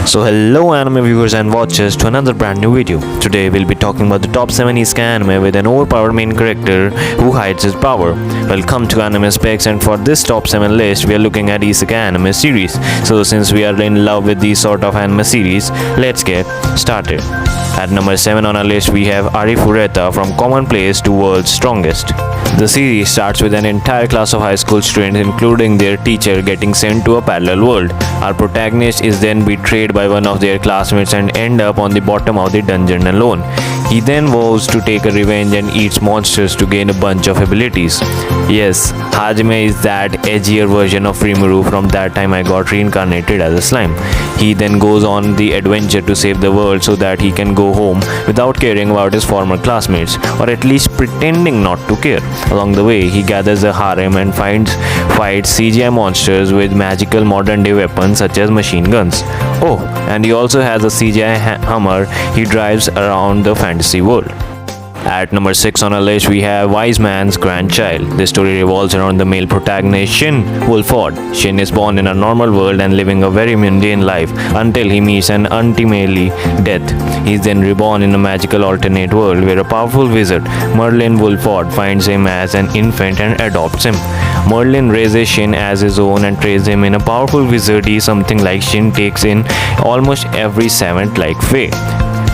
So hello anime viewers and watchers to another brand new video. Today we'll be talking about the top 7 Isekai anime with an overpowered main character who hides his power. Welcome to Anime Specs, and for this top 7 list we are looking at Isekai anime series. So since we are in love with these sort of anime series, let's get started. At number 7 on our list we have Arifureta from Commonplace to World's Strongest. The series starts with an entire class of high school students including their teacher getting sent to a parallel world. Our protagonist is then betrayed by one of their classmates and end up on the bottom of the dungeon alone. He then vows to take a revenge and eats monsters to gain a bunch of abilities. Yes, Hajime is that edgier version of Rimuru from that time I got reincarnated as a slime. He then goes on the adventure to save the world so that he can go home without caring about his former classmates, or at least pretending not to care. Along the way, he gathers a harem and fights CGI monsters with magical modern day weapons such as machine guns. Oh, and he also has a CGI Hummer he drives around the fantasy world. At number 6 on our list we have Wise Man's Grandchild. This story revolves around the male protagonist Shin Wolford. Shin is born in a normal world and living a very mundane life until he meets an ultimately death. He is then reborn in a magical alternate world where a powerful wizard, Merlin Wolford, finds him as an infant and adopts him. Merlin raises Shin as his own and trains him in a powerful wizardry, something like Shin takes in almost every 7th like Fae,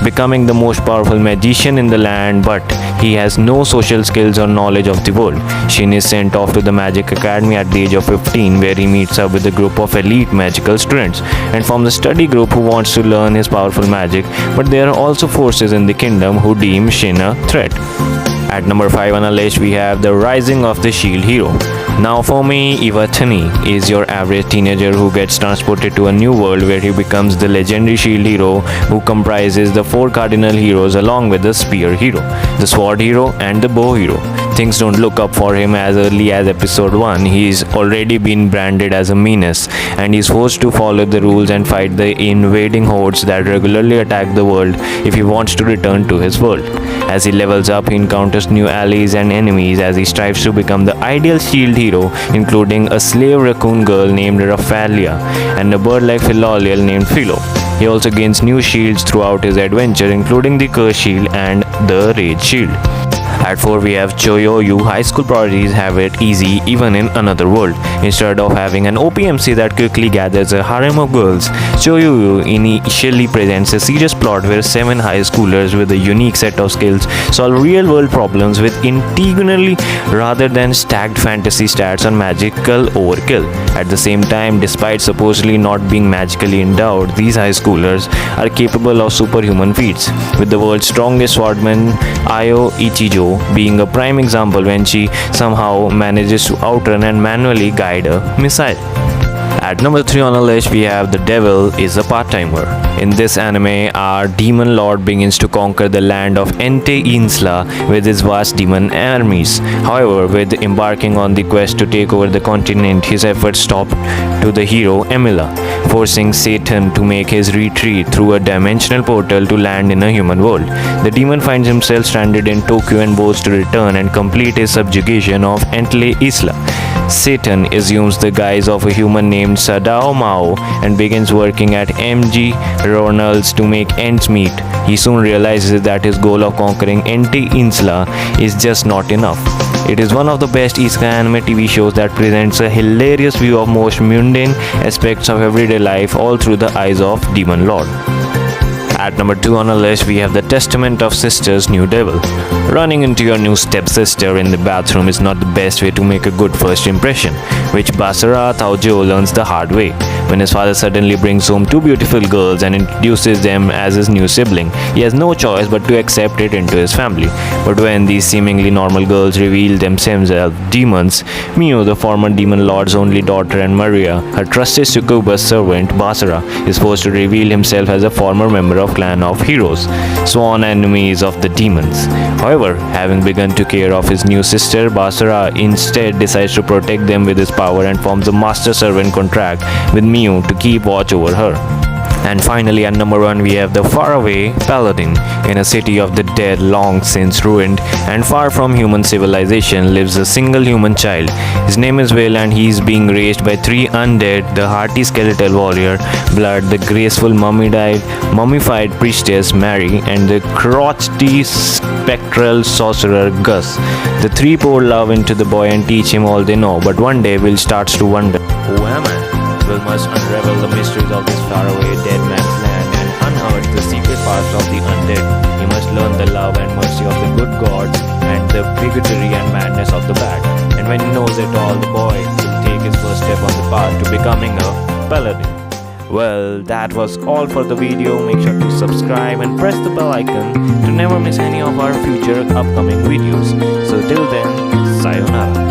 becoming the most powerful magician in the land, but he has no social skills or knowledge of the world. Shin is sent off to the Magic Academy at the age of 15, where he meets up with a group of elite magical students and forms a study group who wants to learn his powerful magic, but there are also forces in the kingdom who deem Shin a threat. At number 5 on our list we have The Rising of the Shield Hero. Now for me, Iwatani is your average teenager who gets transported to a new world where he becomes the legendary shield hero who comprises the 4 cardinal heroes along with the spear hero, the sword hero and the bow hero. Things don't look up for him as early as episode 1. He's already been branded as a menace and he's forced to follow the rules and fight the invading hordes that regularly attack the world if he wants to return to his world. As he levels up, he encounters new allies and enemies as he strives to become the ideal shield hero, including a slave raccoon girl named Raphaelia and a bird-like Philolial named Philo. He also gains new shields throughout his adventure, including the Curse Shield and the Rage Shield. At 4 we have Choyoyu. High school prodigies have it easy even in another world. Instead of having an OPMC that quickly gathers a harem of girls, Choyoyu initially presents a serious plot where 7 high schoolers with a unique set of skills solve real world problems with integrally rather than stacked fantasy stats on magical overkill. At the same time, despite supposedly not being magically endowed, these high schoolers are capable of superhuman feats, with the world's strongest swordman Ayo Ichijo being a prime example when she somehow manages to outrun and manually guide a missile. At number 3 on our list we have The Devil is a Part-Timer. In this anime, our demon lord begins to conquer the land of Ente Insula with his vast demon armies. However, with embarking on the quest to take over the continent, his efforts stop to the hero Emila, forcing Satan to make his retreat through a dimensional portal to land in a human world. The demon finds himself stranded in Tokyo and vows to return and complete his subjugation of Ente Isla. Satan assumes the guise of a human named Sadao Mao and begins working at MG Ronald's to make ends meet. He soon realizes that his goal of conquering Ente Insula is just not enough. It is one of the best Isekai anime TV shows that presents a hilarious view of most mundane aspects of everyday life all through the eyes of Demon Lord. At number 2 on our list we have The Testament of Sister's New Devil. Running into your new stepsister in the bathroom is not the best way to make a good first impression, which Basara Taojo learns the hard way when his father suddenly brings home 2 beautiful girls and introduces them as his new sibling. He has no choice but to accept it into his family. But when these seemingly normal girls reveal themselves as demons, Miu, the former demon lord's only daughter, and Maria, her trusted succubus servant Basara, is forced to reveal himself as a former member of clan of heroes, sworn enemies of the demons. However, having begun to care of his new sister, Basara instead decides to protect them with his power and forms a master-servant contract with Miu to keep watch over her. And finally, at number 1, we have the faraway paladin. In a city of the dead long since ruined and far from human civilization lives a single human child. His name is Will, and he is being raised by 3 undead: the hearty skeletal warrior Blood, the graceful mummified priestess Mary, and the crotchety spectral sorcerer Gus. The 3 pour love into the boy and teach him all they know, but one day Will starts to wonder, who am I? Will must unravel the mysteries of this faraway dead man's land and unearth the secret parts of the undead. He must learn the love and mercy of the good gods and the bigotry and madness of the bad. And when he knows it all, the boy will take his first step on the path to becoming a paladin. Well, that was all for the video. Make sure to subscribe and press the bell icon to never miss any of our future upcoming videos. So till then, sayonara.